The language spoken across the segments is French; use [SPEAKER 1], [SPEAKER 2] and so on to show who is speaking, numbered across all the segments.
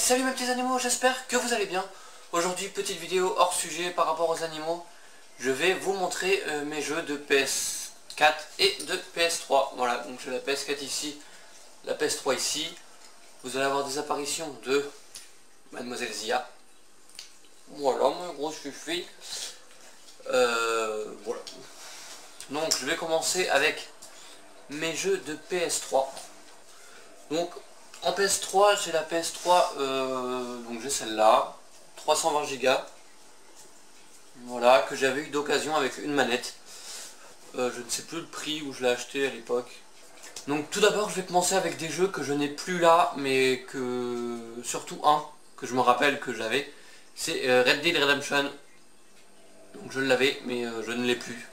[SPEAKER 1] Salut mes petits animaux, j'espère que vous allez bien. Aujourd'hui, petite vidéo hors sujet par rapport aux animaux. Je vais vous montrer mes jeux de PS4 et de PS3. Voilà, donc j'ai la PS4 ici, la PS3 ici. Vous allez avoir des apparitions de Mademoiselle Zia. Voilà, mon gros fifi. Voilà. Donc je vais commencer avec mes jeux de PS3. Donc en PS3, j'ai la PS3, donc j'ai celle-là, 320 Go. Voilà, que j'avais eu d'occasion avec une manette. Je ne sais plus le prix où je l'ai acheté à l'époque. Donc tout d'abord, je vais commencer avec des jeux que je n'ai plus là, mais que surtout un que je me rappelle que j'avais. C'est Red Dead Redemption. Donc je l'avais, mais je ne l'ai plus.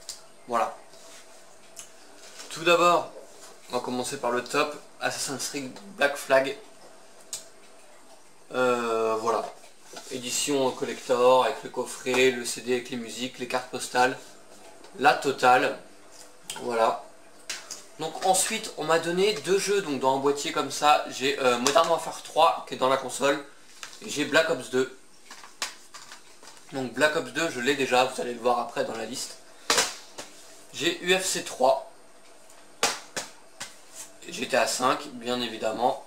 [SPEAKER 1] Voilà. Tout d'abord, on va commencer par le top. Assassin's Creed Black Flag. Voilà. Édition collector avec le coffret, le CD avec les musiques, les cartes postales. La totale. Voilà. Donc ensuite, on m'a donné deux jeux donc dans un boîtier comme ça. J'ai Modern Warfare 3 qui est dans la console. Et j'ai Black Ops 2. Donc Black Ops 2, je l'ai déjà, vous allez le voir après dans la liste. J'ai UFC 3. GTA 5, bien évidemment.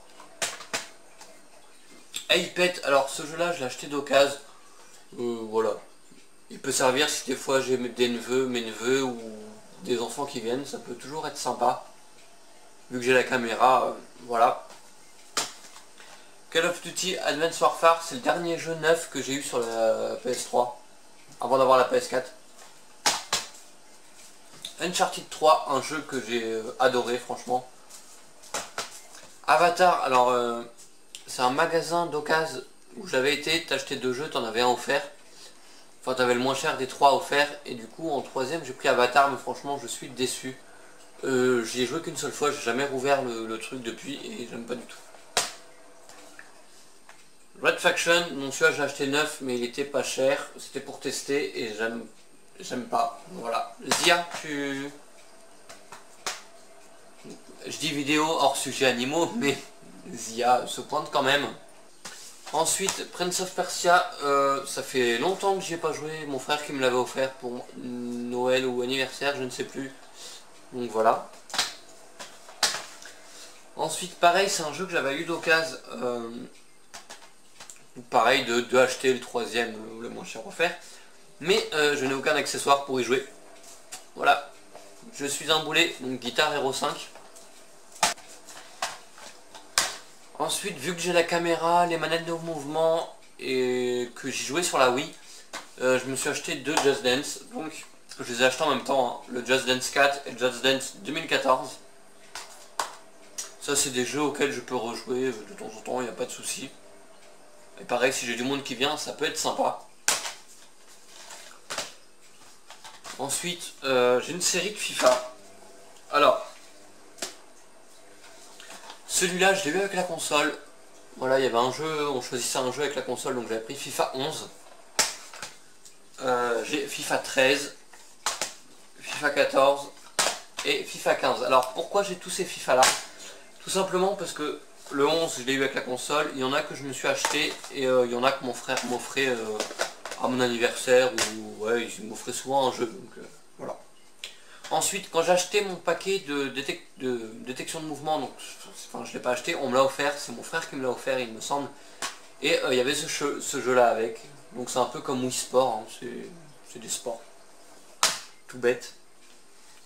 [SPEAKER 1] Apex, alors ce jeu là je l'ai acheté d'occasion. Voilà. Il peut servir si des fois j'ai des neveux, mes neveux ou des enfants qui viennent, ça peut toujours être sympa. Vu que j'ai la caméra, voilà. Call of Duty Advanced Warfare, c'est le dernier jeu neuf que j'ai eu sur la PS3. Avant d'avoir la PS4. Uncharted 3, un jeu que j'ai adoré franchement. Avatar, alors c'est un magasin d'occasion où j'avais été, t'achetais deux jeux, t'en avais un offert. Enfin t'avais le moins cher des trois offerts et du coup en troisième j'ai pris Avatar, mais franchement je suis déçu. J'y ai joué qu'une seule fois, j'ai jamais rouvert le truc depuis et j'aime pas du tout. Red Faction, mon celui-là j'ai acheté neuf mais il était pas cher, c'était pour tester et j'aime pas. Voilà. Zia, tu... Je dis vidéo hors sujet animaux, mais Zia se pointe quand même. Ensuite, Prince of Persia, ça fait longtemps que j'y ai pas joué. Mon frère qui me l'avait offert pour Noël ou anniversaire, je ne sais plus. Donc voilà. Ensuite, pareil, c'est un jeu que j'avais eu d'occasion. Pareil, de acheter le troisième, le moins cher offert. Mais je n'ai aucun accessoire pour y jouer. Voilà. Je suis un boulet, donc Guitar Hero 5. Ensuite, vu que j'ai la caméra, les manettes de mouvement et que j'y jouais sur la Wii, je me suis acheté deux Just Dance. Donc, je les ai achetés en même temps, hein, le Just Dance 4 et le Just Dance 2014. Ça, c'est des jeux auxquels je peux rejouer de temps en temps, il n'y a pas de souci. Et pareil, si j'ai du monde qui vient, ça peut être sympa. Ensuite, j'ai une série de FIFA. Alors... Celui-là, je l'ai eu avec la console. Voilà, il y avait un jeu, on choisissait un jeu avec la console, donc j'avais pris FIFA 11. J'ai FIFA 13, FIFA 14 et FIFA 15. Alors, pourquoi j'ai tous ces FIFA-là? Tout simplement parce que le 11, je l'ai eu avec la console. Il y en a que je me suis acheté et il y en a que mon frère m'offrait à mon anniversaire. Ou ouais, il m'offrait souvent un jeu, donc voilà. Ensuite, quand j'ai acheté mon paquet de détection de mouvement, donc enfin, je ne l'ai pas acheté, on me l'a offert, c'est mon frère qui me l'a offert il me semble. Et il y avait ce jeu là avec, donc c'est un peu comme Wii Sport, hein, c'est des sports. Tout bête.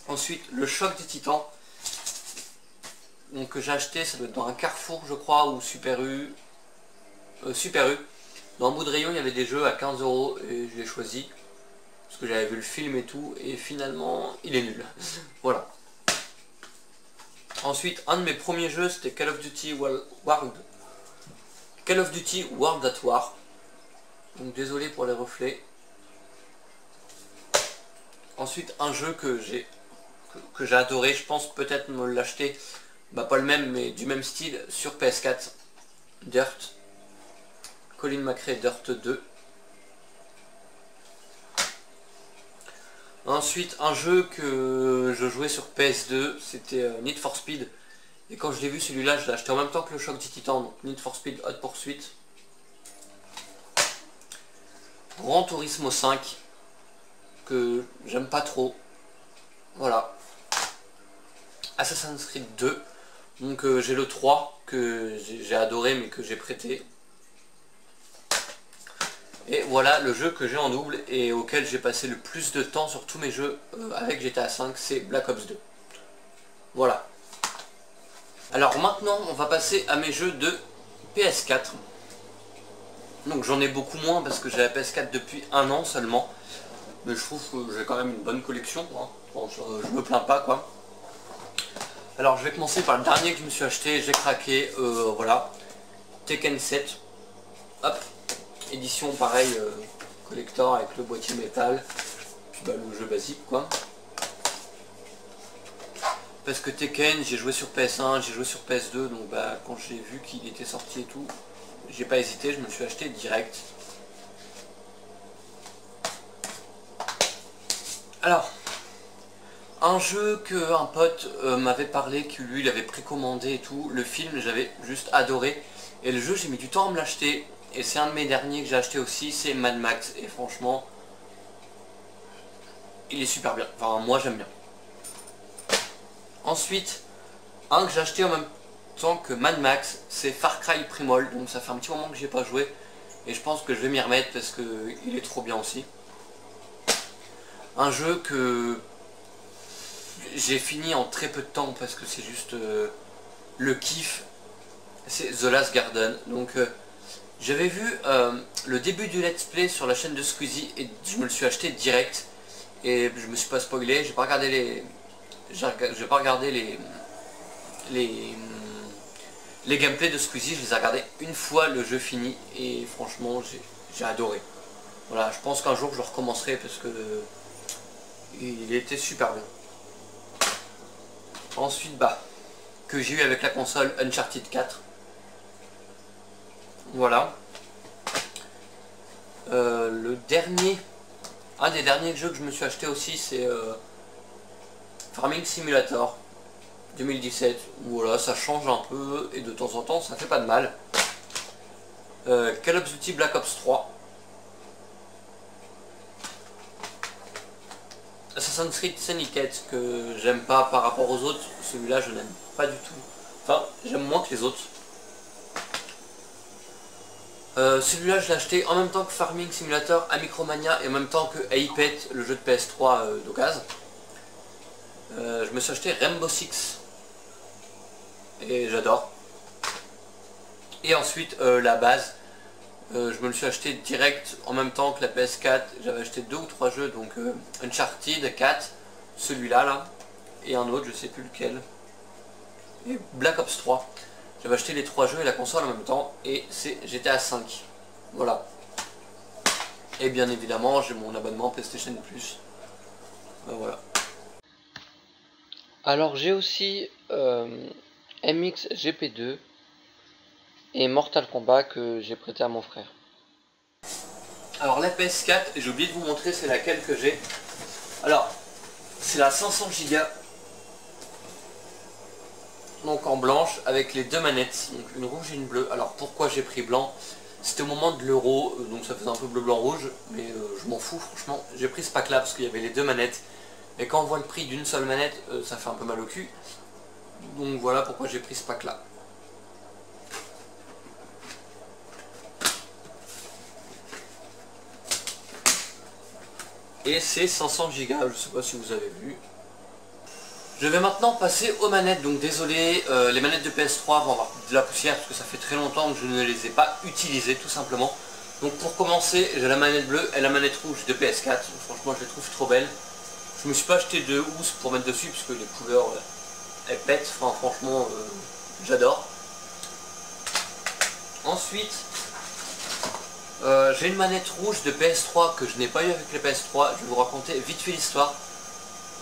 [SPEAKER 1] Ensuite, le Choc des Titans, donc, que j'ai acheté, ça doit être dans un Carrefour je crois, ou Super U. Super U. Dans un bout de rayon, il y avait des jeux à 15 € et je l'ai choisi. Parce que j'avais vu le film et tout, et finalement, il est nul. Voilà. Ensuite, un de mes premiers jeux, c'était Call of Duty World at War. Donc désolé pour les reflets. Ensuite, un jeu que j'ai adoré, je pense peut-être me l'acheter, bah pas le même, mais du même style, sur PS4. Dirt. Colin McRae Dirt 2. Ensuite, un jeu que je jouais sur PS2, c'était Need for Speed. Et quand je l'ai vu celui-là, je l'ai acheté en même temps que le Choc des Titans, donc Need for Speed Hot Pursuit. Gran Turismo 5 que j'aime pas trop. Voilà. Assassin's Creed 2. Donc j'ai le 3 que j'ai adoré mais que j'ai prêté. Et voilà le jeu que j'ai en double et auquel j'ai passé le plus de temps sur tous mes jeux avec GTA 5, c'est Black Ops 2. Voilà. Alors maintenant on va passer à mes jeux de PS4. Donc j'en ai beaucoup moins parce que j'ai la PS4 depuis un an seulement. Mais je trouve que j'ai quand même une bonne collection. Hein. Bon, je me plains pas quoi. Alors je vais commencer par le dernier que je me suis acheté, j'ai craqué, voilà. Tekken 7. Hop. Édition pareil, collector avec le boîtier métal. Puis bah, le jeu basique quoi. Parce que Tekken, j'ai joué sur PS1, j'ai joué sur PS2, donc bah quand j'ai vu qu'il était sorti et tout, j'ai pas hésité, je me suis acheté direct. Alors, un jeu que un pote m'avait parlé, que lui il avait précommandé et tout, le film j'avais juste adoré. Et le jeu j'ai mis du temps à me l'acheter, et c'est un de mes derniers que j'ai acheté aussi, c'est Mad Max. Et franchement, il est super bien, enfin moi j'aime bien. Ensuite, un que j'ai acheté en même temps que Mad Max, c'est Far Cry Primal, donc ça fait un petit moment que j'y ai pas joué. Et je pense que je vais m'y remettre parce qu'il est trop bien aussi. Un jeu que j'ai fini en très peu de temps parce que c'est juste le kiff, c'est The Last Garden. Donc j'avais vu le début du let's play sur la chaîne de Squeezie et je me le suis acheté direct. Et je me suis pas spoilé, j'ai pas regardé les gameplays de Squeezie, je les ai regardés une fois le jeu fini et franchement j'ai adoré. Voilà, je pense qu'un jour je le recommencerai parce que il était super bien. Ensuite bah que j'ai eu avec la console Uncharted 4. Voilà. Le dernier, un des derniers jeux que je me suis acheté aussi c'est Farming Simulator 2017. Voilà, ça change un peu et de temps en temps ça fait pas de mal. Call of Duty Black Ops 3. Assassin's Creed Syndicate que j'aime pas par rapport aux autres, celui-là je n'aime pas du tout. Enfin, j'aime moins que les autres. Celui-là je l'ai acheté en même temps que Farming Simulator à Micromania et en même temps que Apex, le jeu de PS3 d'occasion. Je me suis acheté Rainbow Six et j'adore. Et ensuite la base, je me le suis acheté direct en même temps que la PS4. J'avais acheté 2 ou 3 jeux, donc Uncharted 4, celui-là là, et un autre, je sais plus lequel. Et Black Ops 3. J'avais acheté les 3 jeux et la console en même temps, et c'est GTA 5. Voilà. Et bien évidemment, j'ai mon abonnement PlayStation Plus. Voilà. Alors j'ai aussi MX GP2 et Mortal Kombat que j'ai prêté à mon frère. Alors la PS4, j'ai oublié de vous montrer c'est laquelle que j'ai. Alors c'est la 500 Go. Donc en blanche avec les deux manettes, donc une rouge et une bleue. Alors pourquoi j'ai pris blanc? C'était au moment de l'euro, donc ça faisait un peu bleu blanc rouge, mais je m'en fous franchement. J'ai pris ce pack là parce qu'il y avait les deux manettes. Et quand on voit le prix d'une seule manette, ça fait un peu mal au cul. Donc voilà pourquoi j'ai pris ce pack là. Et c'est 500 Go, je sais pas si vous avez vu. Je vais maintenant passer aux manettes, donc désolé, les manettes de PS3 vont avoir de la poussière parce que ça fait très longtemps que je ne les ai pas utilisées tout simplement. Donc pour commencer, j'ai la manette bleue et la manette rouge de PS4, franchement je les trouve trop belles. Je me suis pas acheté de housse pour mettre dessus parce que les couleurs elles pètent, enfin, franchement j'adore. Ensuite, j'ai une manette rouge de PS3 que je n'ai pas eu avec les PS3, je vais vous raconter vite fait l'histoire.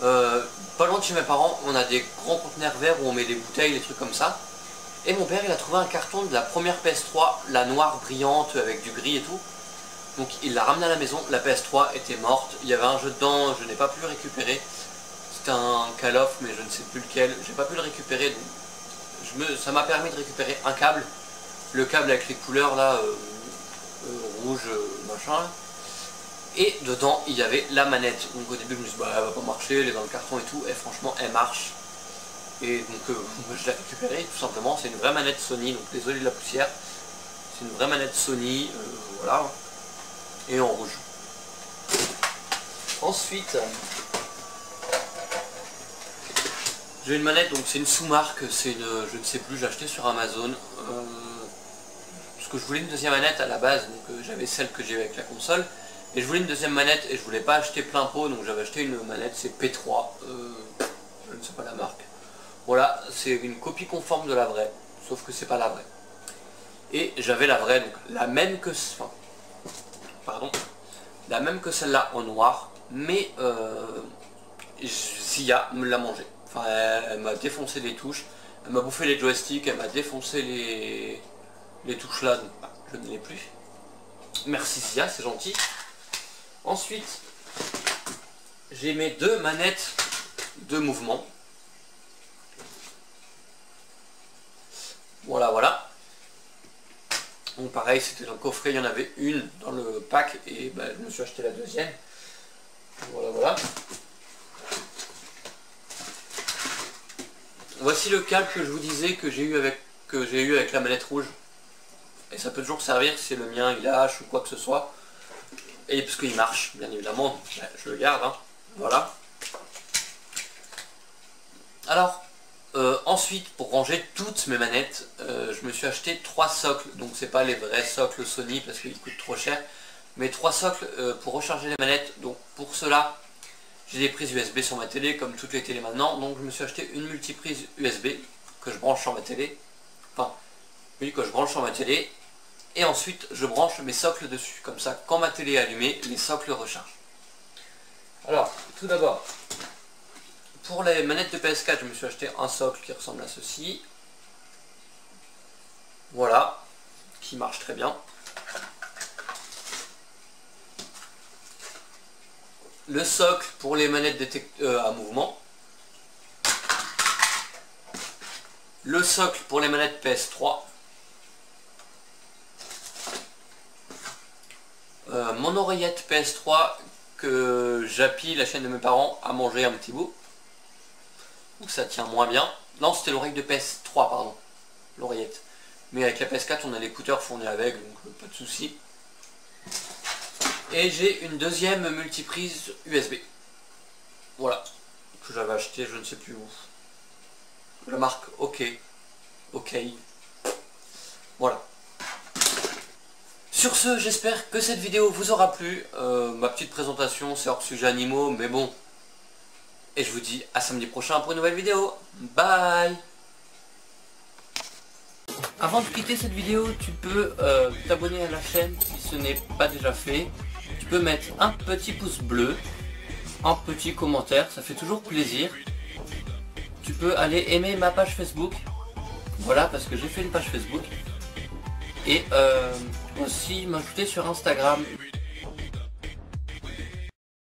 [SPEAKER 1] Pas loin de chez mes parents, on a des grands conteneurs verts où on met des bouteilles, des trucs comme ça. Et mon père il a trouvé un carton de la première PS3, la noire brillante avec du gris et tout. Donc il l'a ramené à la maison, la PS3 était morte, il y avait un jeu dedans, je n'ai pas pu le récupérer. C'était un Call of mais je ne sais plus lequel, j'ai pas pu le récupérer. Donc ça m'a permis de récupérer un câble, le câble avec les couleurs là, rouge, machin. Et dedans il y avait la manette. Donc au début je me suis dit bah elle va pas marcher, elle est dans le carton et tout, et franchement elle marche. Et donc je l'ai récupérée tout simplement, c'est une vraie manette Sony, donc désolé de la poussière. C'est une vraie manette Sony, voilà. Et en rouge. Ensuite, j'ai une manette, donc c'est une sous-marque, c'est une, je ne sais plus, j'ai acheté sur Amazon. Parce que je voulais une deuxième manette à la base, donc j'avais celle que j'ai avec la console. Et je voulais une deuxième manette et je voulais pas acheter plein pot, donc j'avais acheté une manette, c'est P3, je ne sais pas la marque. Voilà, c'est une copie conforme de la vraie, sauf que c'est pas la vraie. Et j'avais la vraie, donc la même que, enfin, pardon, la même que celle-là en noir, mais Zia me l'a mangé. Enfin, elle m'a défoncé les touches, elle m'a bouffé les joysticks, elle m'a défoncé les touches là, donc bah, je ne l'ai plus. Merci Zia, c'est gentil. Ensuite, j'ai mes deux manettes de mouvement. Voilà, voilà. Donc pareil, c'était dans le coffret, il y en avait une dans le pack et bah, je me suis acheté la deuxième. Voilà, voilà. Voici le câble que je vous disais que j'ai eu avec la manette rouge. Et ça peut toujours servir si le mien il lâche ou quoi que ce soit. Et parce qu'il marche, bien évidemment, je le garde, hein. Voilà. Alors, ensuite, pour ranger toutes mes manettes, je me suis acheté 3 socles. Donc c'est pas les vrais socles Sony parce qu'ils coûtent trop cher. Mais 3 socles pour recharger les manettes. Donc pour cela, j'ai des prises USB sur ma télé, comme toutes les télés maintenant. Donc je me suis acheté une multiprise USB que je branche sur ma télé. Enfin, oui, que je branche sur ma télé. Et ensuite, je branche mes socles dessus. Comme ça, quand ma télé est allumée, les socles rechargent. Alors, tout d'abord, pour les manettes de PS4, je me suis acheté un socle qui ressemble à ceci. Voilà, qui marche très bien. Le socle pour les manettes à mouvement. Le socle pour les manettes PS3. Mon oreillette PS3 que Jappy, la chaîne de mes parents, a mangé un petit bout. Donc ça tient moins bien. Non, c'était l'oreille de PS3, pardon. L'oreillette. Mais avec la PS4, on a l'écouteur fourni avec, donc pas de souci. Et j'ai une deuxième multiprise USB. Voilà. Que j'avais acheté, je ne sais plus où. La marque OK. OK. Voilà. Sur ce, j'espère que cette vidéo vous aura plu. Ma petite présentation, c'est hors sujet animaux, mais bon. Et je vous dis à samedi prochain pour une nouvelle vidéo. Bye. Avant de quitter cette vidéo, tu peux t'abonner à la chaîne si ce n'est pas déjà fait. Tu peux mettre un petit pouce bleu, un petit commentaire, ça fait toujours plaisir. Tu peux aller aimer ma page Facebook. Voilà, parce que j'ai fait une page Facebook. Et aussi m'ajouter sur Instagram.